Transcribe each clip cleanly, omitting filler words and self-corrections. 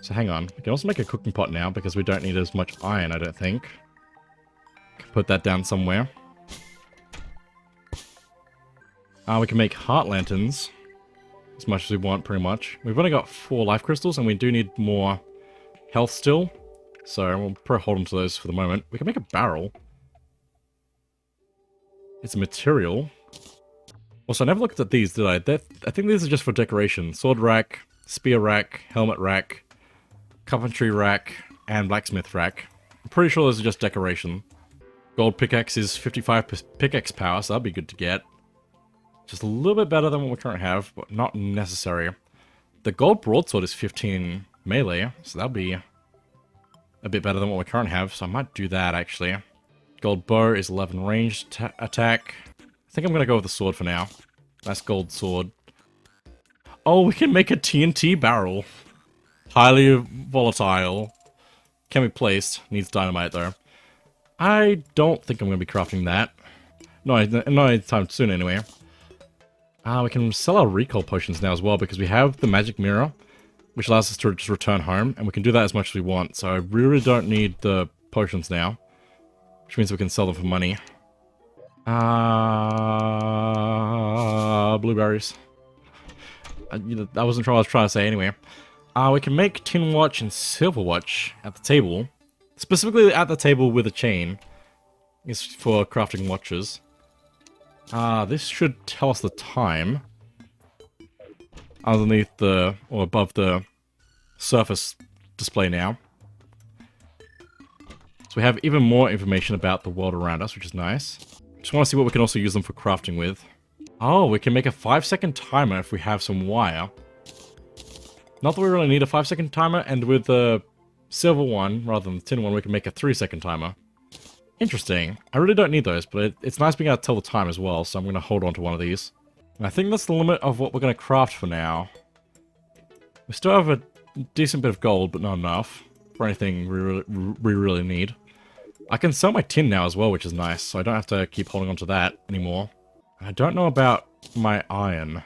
So hang on. We can also make a cooking pot now because we don't need as much iron, I don't think. Put that down somewhere. We can make heart lanterns. As much as we want, pretty much. We've only got 4 life crystals, and we do need more health still. So we'll probably hold on to those for the moment. We can make a barrel. It's a material. Also, I never looked at these, did I? I think these are just for decoration. Sword rack, spear rack, helmet rack, carpentry rack, and blacksmith rack. I'm pretty sure those are just decoration. Gold pickaxe is 55 pickaxe power, so that'd be good to get. Just a little bit better than what we currently have, but not necessary. The gold broadsword is 15 melee, so that'll be a bit better than what we currently have, so I might do that, actually. Gold bow is 11 ranged attack. I think I'm going to go with the sword for now. Nice gold sword. Oh, we can make a TNT barrel. Highly volatile. Can be placed. Needs dynamite, though. I don't think I'm going to be crafting that. No, not anytime soon, anyway. We can sell our recall potions now as well, because we have the magic mirror, which allows us to just return home, and we can do that as much as we want, so I really don't need the potions now, which means we can sell them for money. Blueberries. That wasn't what I was trying to say anyway. We can make tin watch and silver watch at the table, specifically at the table with a chain, is for crafting watches. This should tell us the time. Underneath the, or above the surface display now. So we have even more information about the world around us, which is nice. Just want to see what we can also use them for crafting with. Oh, we can make a 5-second timer if we have some wire. Not that we really need a 5-second timer, and with the silver one, rather than the tin one, we can make a 3-second timer. Interesting. I really don't need those, but it's nice being able to tell the time as well, so I'm going to hold on to one of these. And I think that's the limit of what we're going to craft for now. We still have a decent bit of gold, but not enough for anything we really need. I can sell my tin now as well, which is nice, so I don't have to keep holding on to that anymore. I don't know about my iron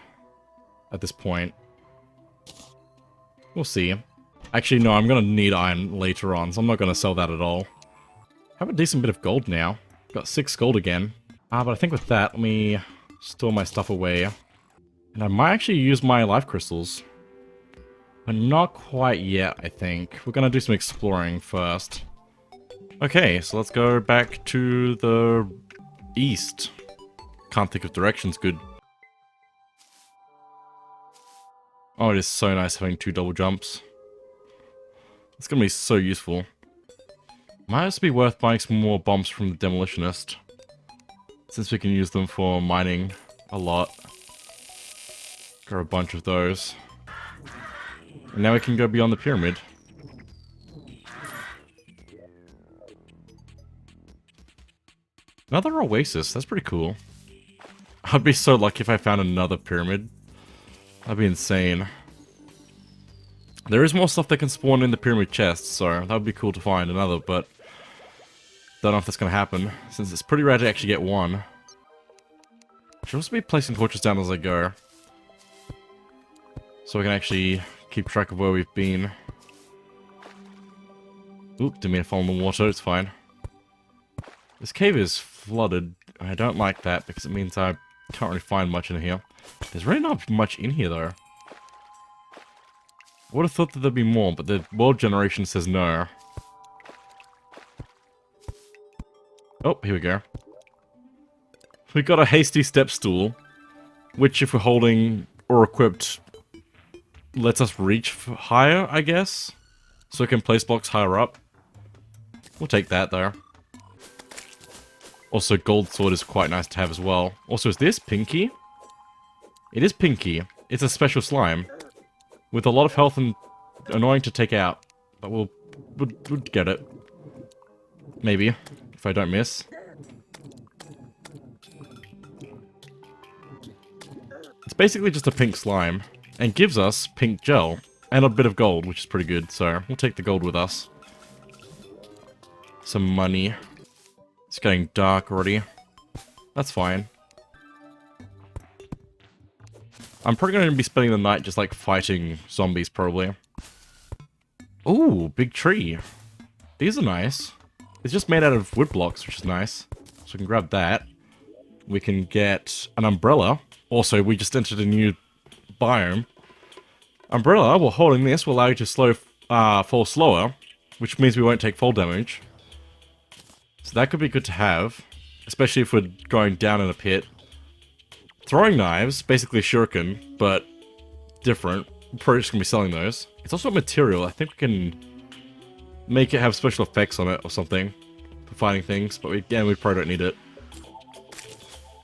at this point. We'll see. Actually, no, I'm going to need iron later on, so I'm not going to sell that at all. I have a decent bit of gold now. Got 6 gold again. But I think with that, let me store my stuff away. And I might actually use my life crystals. But not quite yet, I think. We're going to do some exploring first. Okay, so let's go back to the east. Can't think of directions good. Oh, it is so nice having 2 double jumps. It's going to be so useful. Might also be worth buying some more bombs from the demolitionist, since we can use them for mining a lot. Got a bunch of those. And now we can go beyond the pyramid. Another oasis, that's pretty cool. I'd be so lucky if I found another pyramid. That'd be insane. There is more stuff that can spawn in the pyramid chests, so that would be cool to find another, but don't know if that's going to happen, since it's pretty rare to actually get one. I should also be placing torches down as I go, so we can actually keep track of where we've been. Oop, didn't mean to fall in the water, it's fine. This cave is flooded, and I don't like that, because it means I can't really find much in here. There's really not much in here, though. I would have thought that there'd be more, but the world generation says no. Oh, here we go. We got a hasty step stool, which if we're holding or equipped, lets us reach higher, I guess? So we can place blocks higher up. We'll take that, though. Also, gold sword is quite nice to have as well. Also, is this Pinky? It is Pinky. It's a special slime. With a lot of health and annoying to take out. But we'll get it. Maybe. If I don't miss. It's basically just a pink slime. And gives us pink gel. And a bit of gold, which is pretty good. So, we'll take the gold with us. Some money. It's getting dark already. That's fine. I'm probably going to be spending the night just like fighting zombies, probably. Ooh, big tree. These are nice. It's just made out of wood blocks, which is nice. So we can grab that. We can get an umbrella. Also, we just entered a new biome. Umbrella, while holding this, will allow you to fall slower, which means we won't take fall damage. So that could be good to have, especially if we're going down in a pit. Throwing knives, basically shuriken, but different. We're probably just going to be selling those. It's also a material. I think we can make it have special effects on it or something for fighting things, but again, we probably don't need it.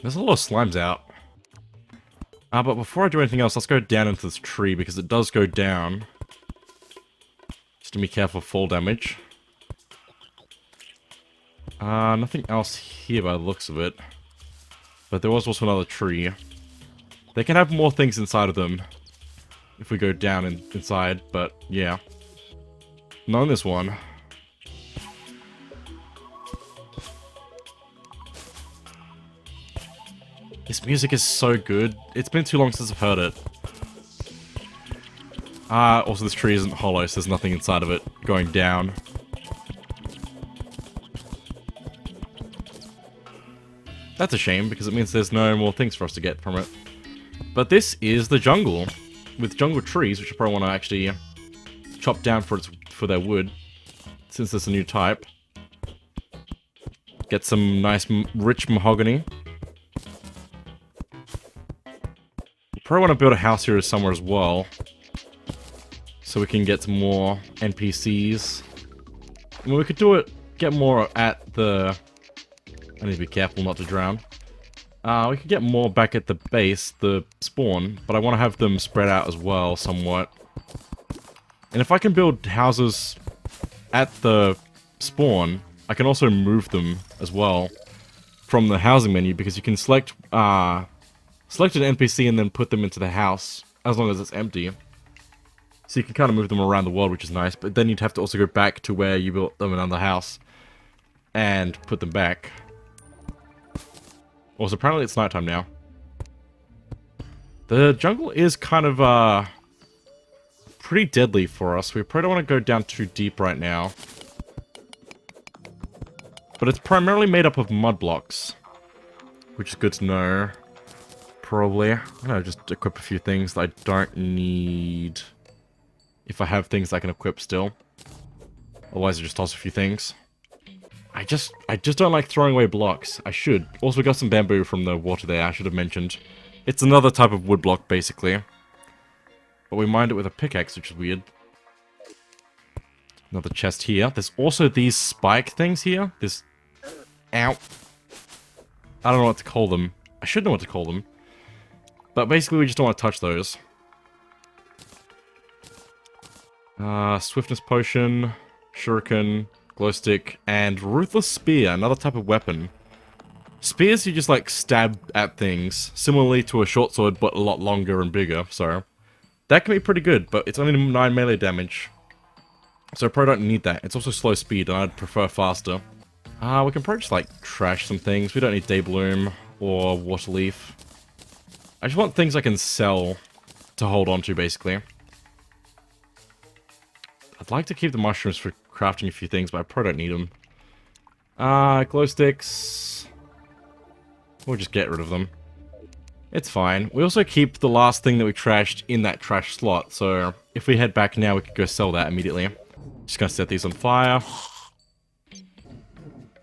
There's a lot of slimes out. But before I do anything else, let's go down into this tree, because it does go down. Just to be careful of fall damage. Nothing else here by the looks of it. But there was also another tree. They can have more things inside of them if we go down inside, but yeah. Not in this one. This music is so good. It's been too long since I've heard it. Also this tree isn't hollow, so there's nothing inside of it going down. That's a shame, because it means there's no more things for us to get from it. But this is the jungle, with jungle trees, which I probably want to actually chop down for their wood, since there's a new type. Get some nice, rich mahogany. Probably want to build a house here somewhere as well, so we can get some more NPCs. I mean, we could do it, get more at the... I need to be careful not to drown. We could get more back at the base, the spawn, but I want to have them spread out as well, somewhat. And if I can build houses at the spawn, I can also move them as well from the housing menu, because you can select an NPC and then put them into the house, as long as it's empty. So you can kind of move them around the world, which is nice, but then you'd have to also go back to where you built them in another house and put them back. Also, apparently it's nighttime now. The jungle is kind of, pretty deadly for us. We probably don't want to go down too deep right now. But it's primarily made up of mud blocks, which is good to know. Probably. I'm gonna just equip a few things that I don't need. If I have things I can equip still. Otherwise I just toss a few things. I just don't like throwing away blocks. I should. Also, we got some bamboo from the water there, I should have mentioned. It's another type of wood block, basically. But we mined it with a pickaxe, which is weird. Another chest here. There's also these spike things here. This... Ow. I don't know what to call them. I should know what to call them. But basically, we just don't want to touch those. Swiftness potion, shuriken, glow stick, and ruthless spear, another type of weapon. Spears you just like stab at things, similarly to a short sword, but a lot longer and bigger, so that can be pretty good, but it's only 9 melee damage. So I probably don't need that. It's also slow speed, and I'd prefer faster. We can probably just like trash some things. We don't need Daybloom or Waterleaf. I just want things I can sell to hold on to, basically. I'd like to keep the mushrooms for crafting a few things, but I probably don't need them. Glow sticks. We'll just get rid of them. It's fine. We also keep the last thing that we trashed in that trash slot, so if we head back now, we could go sell that immediately. Just gonna set these on fire.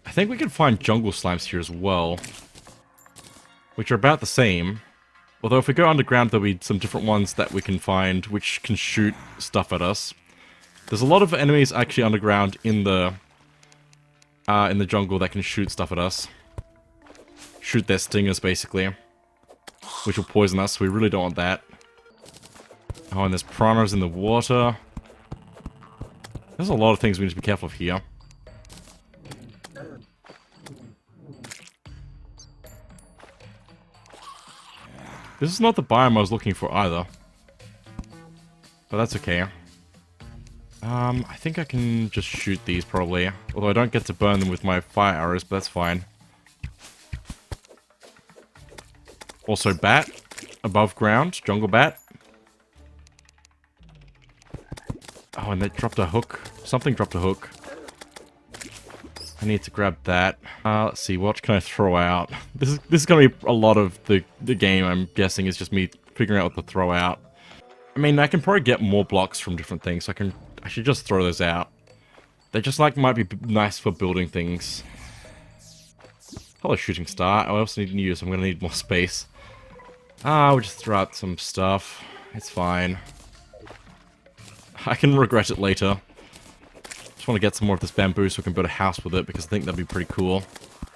I think we can find jungle slimes here as well, which are about the same. Although if we go underground, there'll be some different ones that we can find, which can shoot stuff at us. There's a lot of enemies actually underground in the jungle that can shoot stuff at us. Shoot their stingers, basically. Which will poison us, so we really don't want that. Oh, and there's piranhas in the water. There's a lot of things we need to be careful of here. This is not the biome I was looking for either. But that's okay. I think I can just shoot these probably. Although I don't get to burn them with my fire arrows, but that's fine. Also bat. Above ground. Jungle bat. Oh, Oh, and they dropped a hook. Something dropped a hook. I need to grab that. Let's see, what can I throw out? This is gonna be a lot of the game, I'm guessing, is just me figuring out what to throw out. I mean, I can probably get more blocks from different things, so I should just throw those out. They just, like, might be nice for building things. Hello, shooting star. I also need news, I'm gonna need more space. We'll just throw out some stuff. It's fine. I can regret it later. Just want to get some more of this bamboo so we can build a house with it, because I think that'd be pretty cool.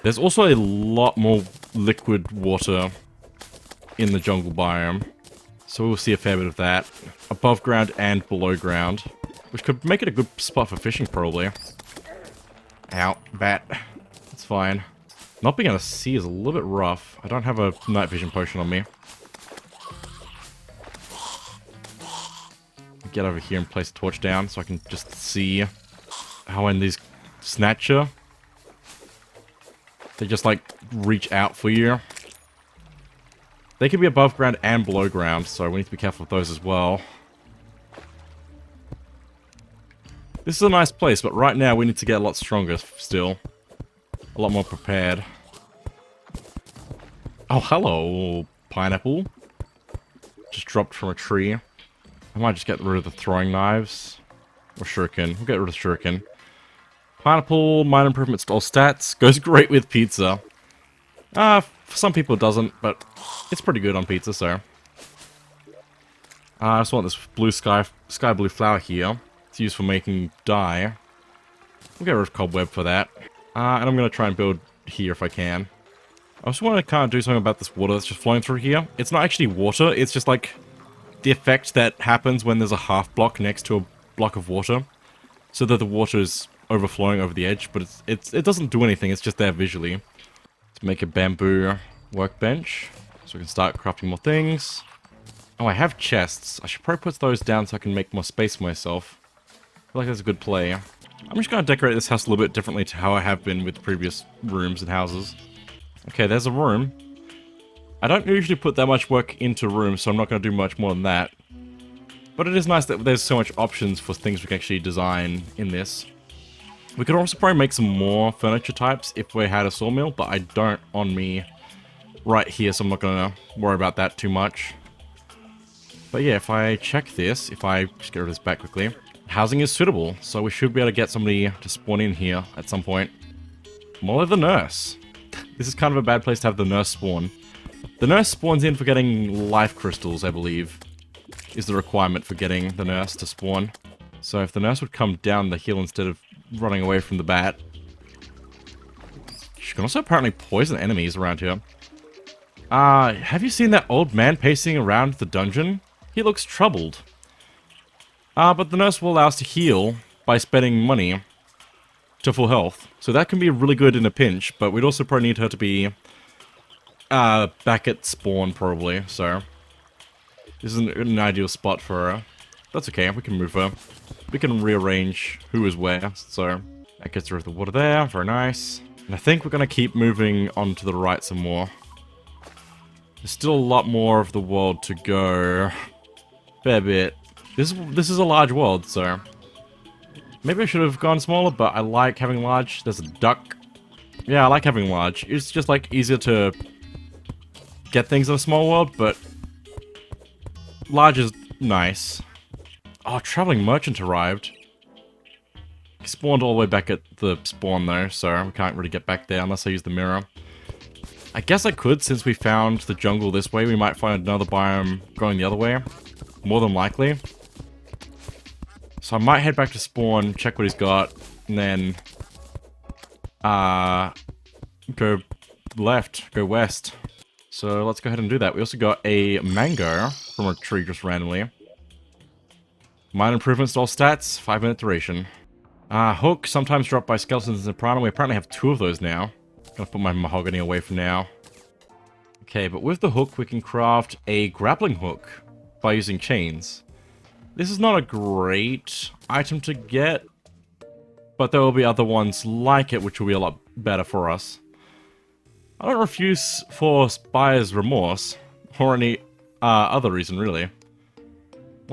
There's also a lot more liquid water in the jungle biome, so we'll see a fair bit of that. Above ground and below ground, which could make it a good spot for fishing, probably. Ow, bat. It's fine. Not being able to see is a little bit rough. I don't have a night vision potion on me. Get over here and place a torch down so I can just see how when these snatcher, they just like reach out for you. They can be above ground and below ground, so we need to be careful with those as well. This is a nice place, but right now we need to get a lot stronger still. A lot more prepared. Oh, hello, pineapple. Just dropped from a tree. I might just get rid of the throwing knives. Or shuriken. We'll get rid of shuriken. Pineapple, mine improvements to all stats. Goes great with pizza. For some people it doesn't, but it's pretty good on pizza, so. I just want this blue sky blue flower here. It's used for making dye. We'll get rid of cobweb for that. And I'm going to try and build here if I can. I also want to kind of do something about this water that's just flowing through here. It's not actually water, it's just like the effect that happens when there's a half block next to a block of water. So that the water is overflowing over the edge, but it doesn't do anything, it's just there visually. Let's make a bamboo workbench, so we can start crafting more things. Oh, I have chests. I should probably put those down so I can make more space for myself. I feel like that's a good play. I'm just going to decorate this house a little bit differently to how I have been with previous rooms and houses. Okay, there's a room. I don't usually put that much work into rooms, so I'm not going to do much more than that. But it is nice that there's so much options for things we can actually design in this. We could also probably make some more furniture types if we had a sawmill, but I don't on me right here, so I'm not going to worry about that too much. But yeah, if I check this, if I just get rid of this back quickly, housing is suitable, so we should be able to get somebody to spawn in here at some point. More like the nurse. This is kind of a bad place to have the nurse spawn. The nurse spawns in for getting life crystals, I believe, is the requirement for getting the nurse to spawn. So if the nurse would come down the hill instead of running away from the bat. She can also apparently poison enemies around here. Have you seen that old man pacing around the dungeon? He looks troubled. But the nurse will allow us to heal by spending money to full health. So that can be really good in a pinch, but we'd also probably need her to be back at spawn, probably, so this isn't an ideal spot for her. That's okay, we can move her. We can rearrange who is where, so that gets rid of the water there, very nice. And I think we're going to keep moving on to the right some more. There's still a lot more of the world to go. Fair bit. This is a large world, so maybe I should have gone smaller, but I like having large. There's a duck. Yeah, I like having large. It's just like easier to get things in a small world, but large is nice. Oh, traveling merchant arrived. He spawned all the way back at the spawn though, so we can't really get back there unless I use the mirror. I guess I could, since we found the jungle this way, we might find another biome going the other way. More than likely. So I might head back to spawn, check what he's got, and then go left, go west. So let's go ahead and do that. We also got a mango from a tree just randomly. Mine improvements to all stats, 5-minute duration. Hook, sometimes dropped by skeletons and piranha. We apparently have 2 of those now. Gonna put my mahogany away for now. Okay, but with the hook, we can craft a grappling hook by using chains. This is not a great item to get, but there will be other ones like it, which will be a lot better for us. I don't refuse for buyer's remorse, or any other reason, really.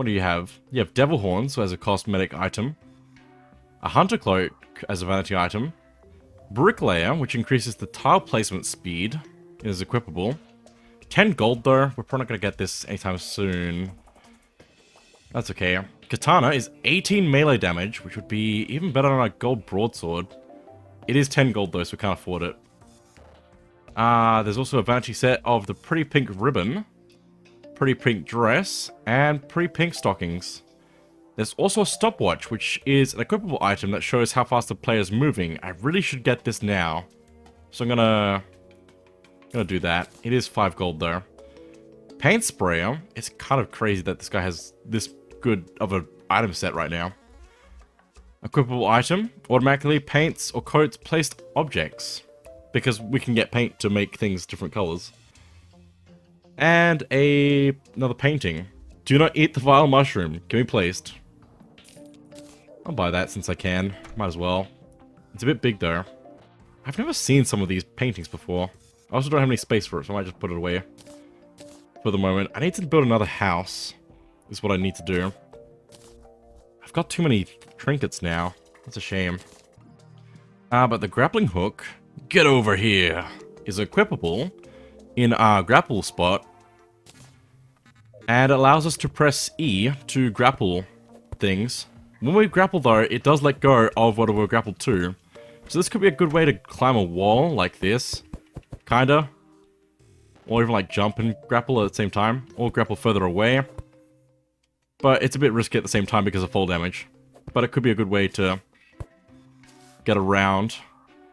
What do you have? You have Devil Horns as a cosmetic item. A Hunter Cloak as a vanity item. Bricklayer, which increases the tile placement speed, is equipable. 10 gold though, we're probably not going to get this anytime soon. That's okay. Katana is 18 melee damage, which would be even better than a gold broadsword. It is 10 gold though, so we can't afford it. There's also a vanity set of the Pretty Pink Ribbon, Pretty Pink Dress, and Pretty Pink Stockings. There's also a stopwatch, which is an equipable item that shows how fast the player is moving. I really should get this now. So I'm gonna do that. It is 5 gold though. Paint sprayer. It's kind of crazy that this guy has this good of an item set right now. Equipable item. Automatically paints or coats placed objects. Because we can get paint to make things different colors. And another painting. Do not eat the vile mushroom. Can be placed. I'll buy that since I can. Might as well. It's a bit big though. I've never seen some of these paintings before. I also don't have any space for it, so I might just put it away. For the moment. I need to build another house. Is what I need to do. I've got too many trinkets now. That's a shame. But the grappling hook, get over here, is equipable in our grapple spot. And allows us to press E to grapple things. When we grapple though, it does let go of what we're grappled to. So this could be a good way to climb a wall like this. Kinda. Or even like jump and grapple at the same time. Or grapple further away. But it's a bit risky at the same time because of fall damage. But it could be a good way to get around.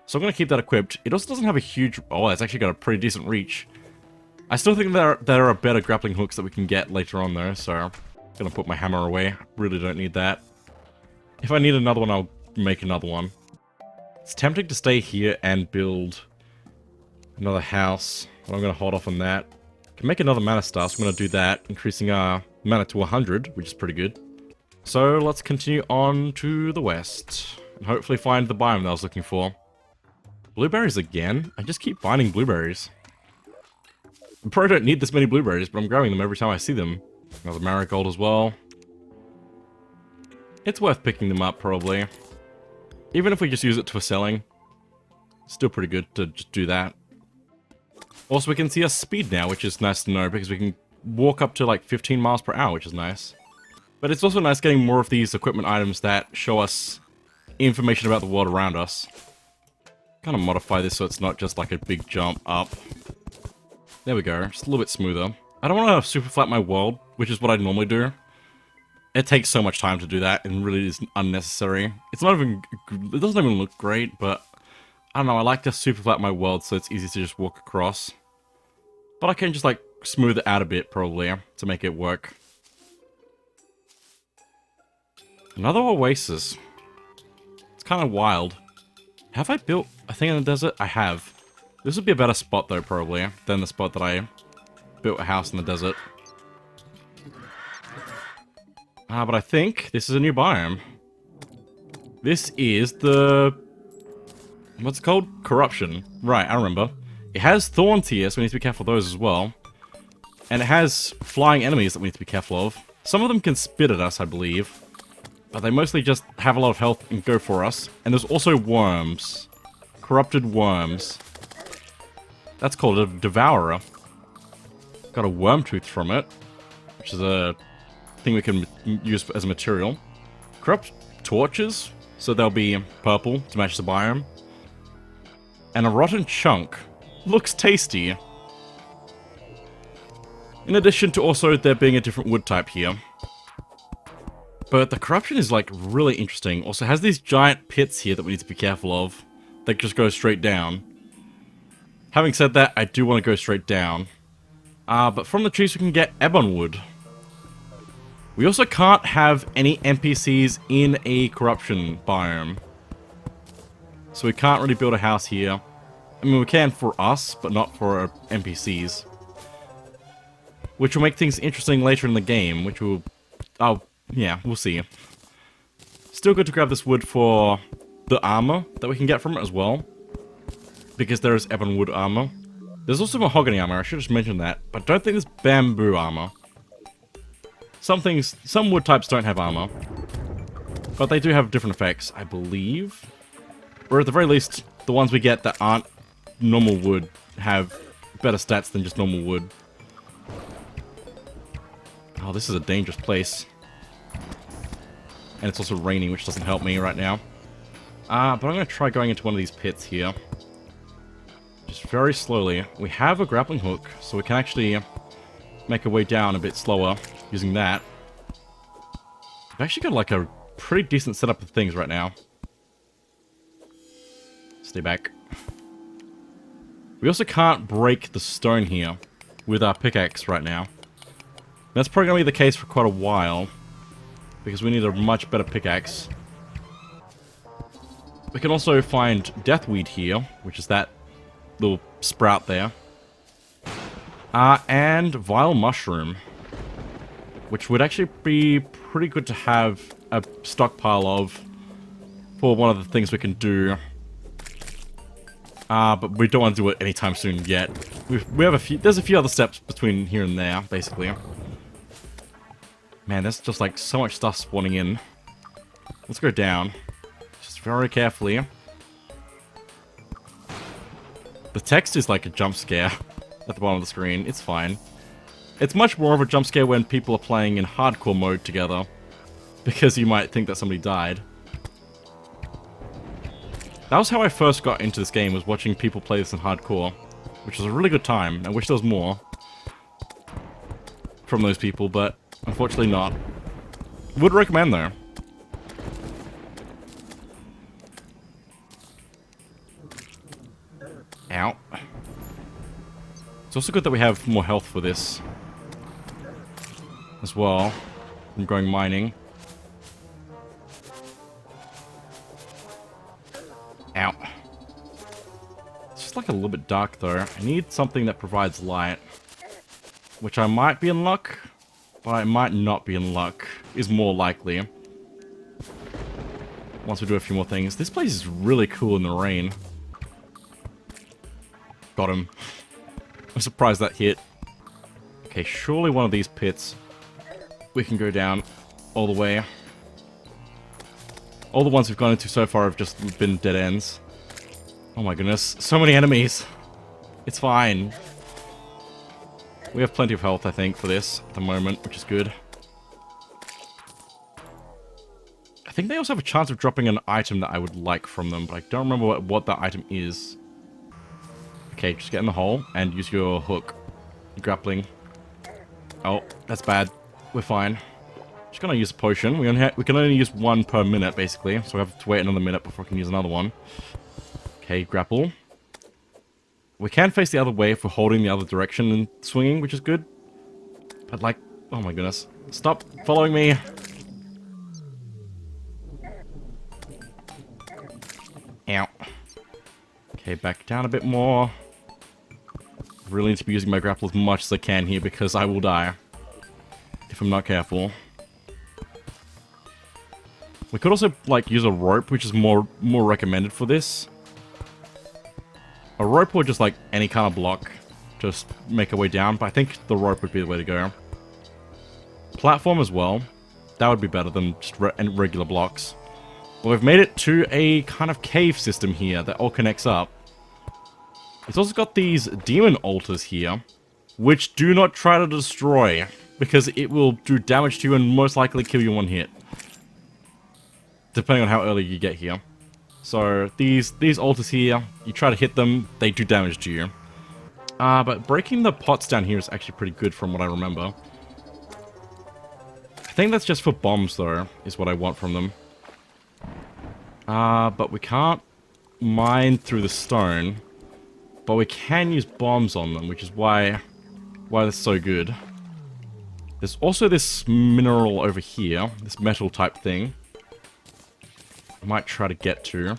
So I'm going to keep that equipped. It also doesn't have a huge... Oh, it's actually got a pretty decent reach. I still think there are better grappling hooks that we can get later on though. So I'm going to put my hammer away. Really don't need that. If I need another one, I'll make another one. It's tempting to stay here and build another house. But I'm going to hold off on that. I can make another mana star, so I'm going to do that. Increasing our mana to 100, which is pretty good. So let's continue on to the west. And hopefully find the biome that I was looking for. Blueberries again? I just keep finding blueberries. I probably don't need this many blueberries, but I'm growing them every time I see them. Another marigold as well. It's worth picking them up, probably. Even if we just use it for selling. Still pretty good to just do that. Also, we can see our speed now, which is nice to know, because we can walk up to like 15 miles per hour, which is nice. But it's also nice getting more of these equipment items that show us information about the world around us. Kind of modify this so it's not just like a big jump up. There we go, just a little bit smoother. I don't want to super flat my world, which is what I normally do. It takes so much time to do that, and really is unnecessary. It's not even... It doesn't even look great, but... I don't know, I like to super flat my world so it's easy to just walk across. But I can just like smooth it out a bit, probably, to make it work. Another oasis. It's kind of wild. Have I built a thing in the desert? I have. This would be a better spot though, probably, than the spot that I built a house in the desert. But I think this is a new biome. This is the... What's it called? Corruption. Right, I remember. It has thorns here, so we need to be careful of those as well. And it has flying enemies that we need to be careful of. Some of them can spit at us, I believe. But they mostly just have a lot of health and go for us. And there's also worms. Corrupted worms. That's called a devourer. Got a worm tooth from it. Which is a thing we can use as a material. Corrupt torches. So they'll be purple to match the biome. And a rotten chunk. Looks tasty. In addition to also there being a different wood type here. But the corruption is like really interesting. Also has these giant pits here that we need to be careful of. They just go straight down. Having said that, I do want to go straight down. But from the trees we can get ebon wood. We also can't have any NPCs in a corruption biome. So we can't really build a house here. I mean, we can for us, but not for NPCs. Which will make things interesting later in the game, which will... Oh, yeah, we'll see. Still good to grab this wood for the armor that we can get from it as well. Because there is ebon wood armor. There's also mahogany armor, I should have just mentioned that. But I don't think there's bamboo armor. some wood types don't have armor. But they do have different effects, I believe. Or at the very least, the ones we get that aren't normal wood have better stats than just normal wood. Oh, this is a dangerous place. And it's also raining, which doesn't help me right now. But I'm going to try going into one of these pits here. Just very slowly. We have a grappling hook, so we can actually make our way down a bit slower using that. We've actually got like a pretty decent setup of things right now. Stay back. We also can't break the stone here with our pickaxe right now. That's probably going to be the case for quite a while, because we need a much better pickaxe. We can also find deathweed here, which is that little sprout there. And vile mushroom, which would actually be pretty good to have a stockpile of for one of the things we can do. But we don't want to do it anytime soon yet. We have a few. There's a few other steps between here and there, basically. Man, there's just like so much stuff spawning in. Let's go down, just very carefully. The text is like a jump scare at the bottom of the screen. It's fine. It's much more of a jump scare when people are playing in hardcore mode together, because you might think that somebody died. That was how I first got into this game, was watching people play this in hardcore, which was a really good time. I wish there was more from those people, but unfortunately not. Would recommend though. Ow. It's also good that we have more health for this as well from going mining. Ow. It's just like a little bit dark though. I need something that provides light, which I might be in luck, but I might not be in luck, is more likely. Once we do a few more things. This place is really cool in the rain. Got him. I'm surprised that hit. Okay, surely one of these pits we can go down all the way. All the ones we've gone into so far have just been dead ends. Oh my goodness, so many enemies. It's fine. We have plenty of health, I think, for this at the moment, which is good. I think they also have a chance of dropping an item that I would like from them, but I don't remember what that item is. Okay, just get in the hole and use your hook. Grappling. Oh, that's bad. We're fine. Just gonna use a potion. We can only use one per minute, basically, so we have to wait another minute before we can use another one. Okay, grapple. We can face the other way if we're holding the other direction and swinging, which is good. But like, oh my goodness. Stop following me. Ow. Okay, back down a bit more. Really need to be using my grapple as much as I can here because I will die if I'm not careful. We could also like use a rope, which is more recommended for this. A rope or just like any kind of block, just make our way down. But I think the rope would be the way to go. Platform as well. That would be better than just regular blocks. But we've made it to a kind of cave system here that all connects up. It's also got these demon altars here, which do not try to destroy, because it will do damage to you and most likely kill you in one hit, depending on how early you get here. So these altars here, you try to hit them, they do damage to you. But breaking the pots down here is actually pretty good from what I remember. I think that's just for bombs though, is what I want from them. But we can't mine through the stone. But we can use bombs on them, which is why that's so good. There's also this mineral over here, this metal type thing. I might try to get to. I'm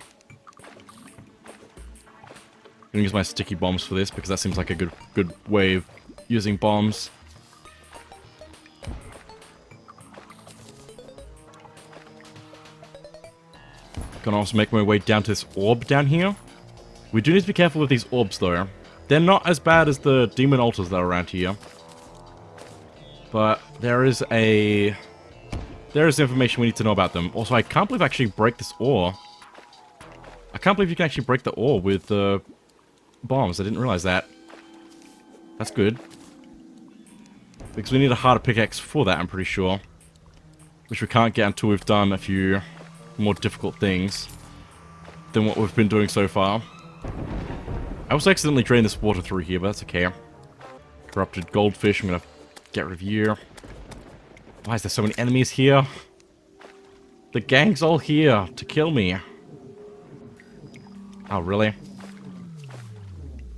gonna use my sticky bombs for this because that seems like a good way of using bombs. Gonna also make my way down to this orb down here. We do need to be careful with these orbs though. They're not as bad as the demon altars that are around here. But There is information we need to know about them. Also, I can't believe I actually break this ore. I can't believe you can actually break the ore with the bombs. I didn't realize that. That's good. Because we need a harder pickaxe for that, I'm pretty sure. Which we can't get until we've done a few more difficult things than what we've been doing so far. I also accidentally drained this water through here, but that's okay. Corrupted goldfish, I'm gonna get rid of you. Why is there so many enemies here? The gang's all here to kill me. Oh, really?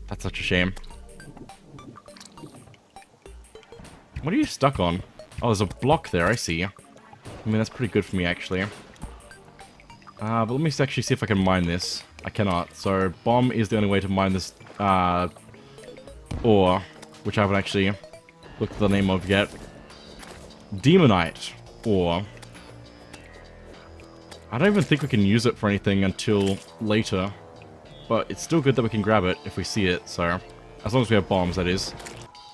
That's such a shame. What are you stuck on? Oh, there's a block there, I see. I mean, that's pretty good for me, actually. But let me actually see if I can mine this. I cannot. So, bomb is the only way to mine this, ore, which I haven't actually looked at the name of yet. Demonite ore. I don't even think we can use it for anything until later. But it's still good that we can grab it if we see it, so... As long as we have bombs, that is.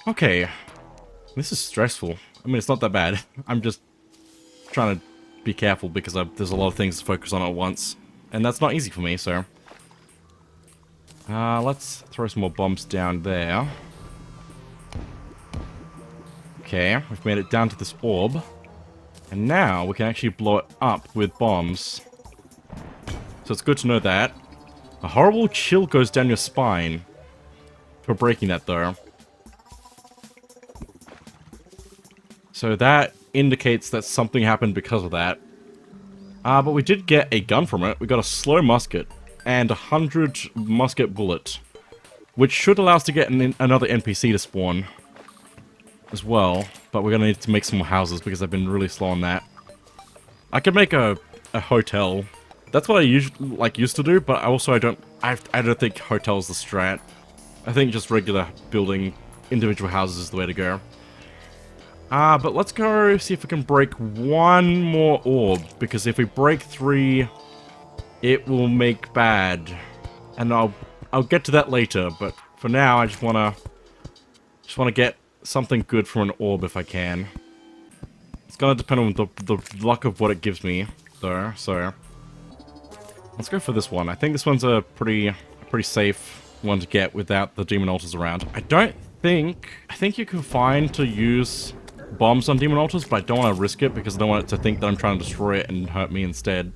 Okay. This is stressful. I mean, it's not that bad. I'm just trying to be careful because there's a lot of things to focus on at once. And that's not easy for me, so... let's throw some more bombs down there. Okay, we've made it down to this orb. And now we can actually blow it up with bombs. So it's good to know that. A horrible chill goes down your spine. For breaking that, though. So that indicates that something happened because of that. But we did get a gun from it. We got a slow musket and 100 musket bullet, which should allow us to get another NPC to spawn as well. But we're gonna need to make some more houses because I've been really slow on that. I could make a hotel. That's what I usually used to do, but I don't think hotels the strat. I think just regular building individual houses is the way to go. But let's go see if we can break one more orb, because if we break 3, it will make bad. And I'll get to that later, but for now I just wanna get something good from an orb if I can. It's gonna depend on the luck of what it gives me, though, so... Let's go for this one. I think this one's a pretty safe one to get without the demon altars around. I think you can find to use bombs on demon altars, but I don't want to risk it because I don't want it to think that I'm trying to destroy it and hurt me instead.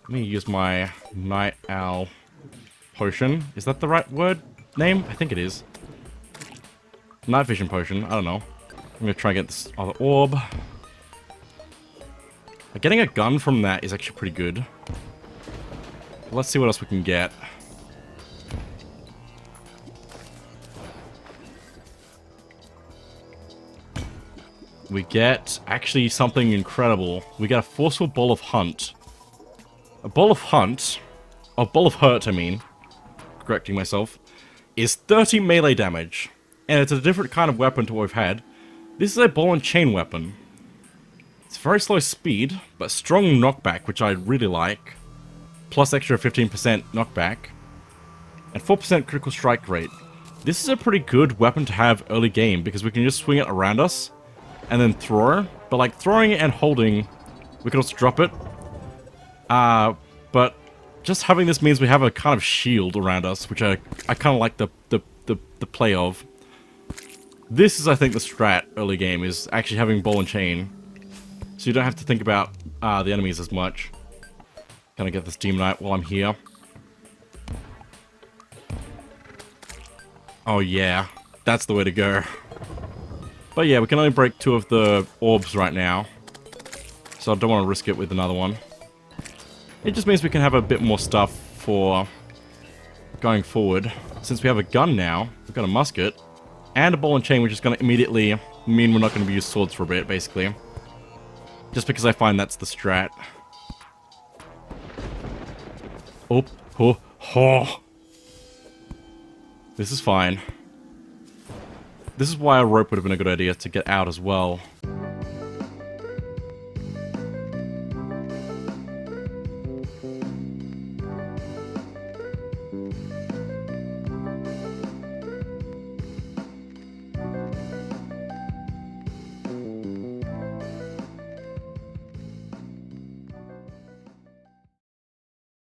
Let me use my night owl potion. Is that the right word? Name? I think it is. Night vision potion. I don't know. I'm gonna try and get this other orb. Getting a gun from that is actually pretty good. Let's see what else we can get. We get, actually, something incredible. We get a forceful ball of hunt. A ball of hunt, a ball of hurt, I mean, correcting myself, is 30 melee damage. And it's a different kind of weapon to what we've had. This is a ball and chain weapon. It's very slow speed, but strong knockback, which I really like. Plus extra 15% knockback. And 4% critical strike rate. This is a pretty good weapon to have early game, because we can just swing it around us. And then throw. But like throwing it and holding, we can also drop it. But just having this means we have a kind of shield around us, which I kind of like the play of. This is, I think, the strat early game, is actually having ball and chain. So you don't have to think about the enemies as much. Gonna get this Demonite while I'm here. Oh yeah, that's the way to go. But yeah, we can only break 2 of the orbs right now. So I don't want to risk it with another one. It just means we can have a bit more stuff for going forward. Since we have a gun now, we've got a musket, and a ball and chain, which is going to immediately mean we're not going to use swords for a bit, basically. Just because I find that's the strat. Oh, oh, oh. This is fine. This is why a rope would have been a good idea to get out as well.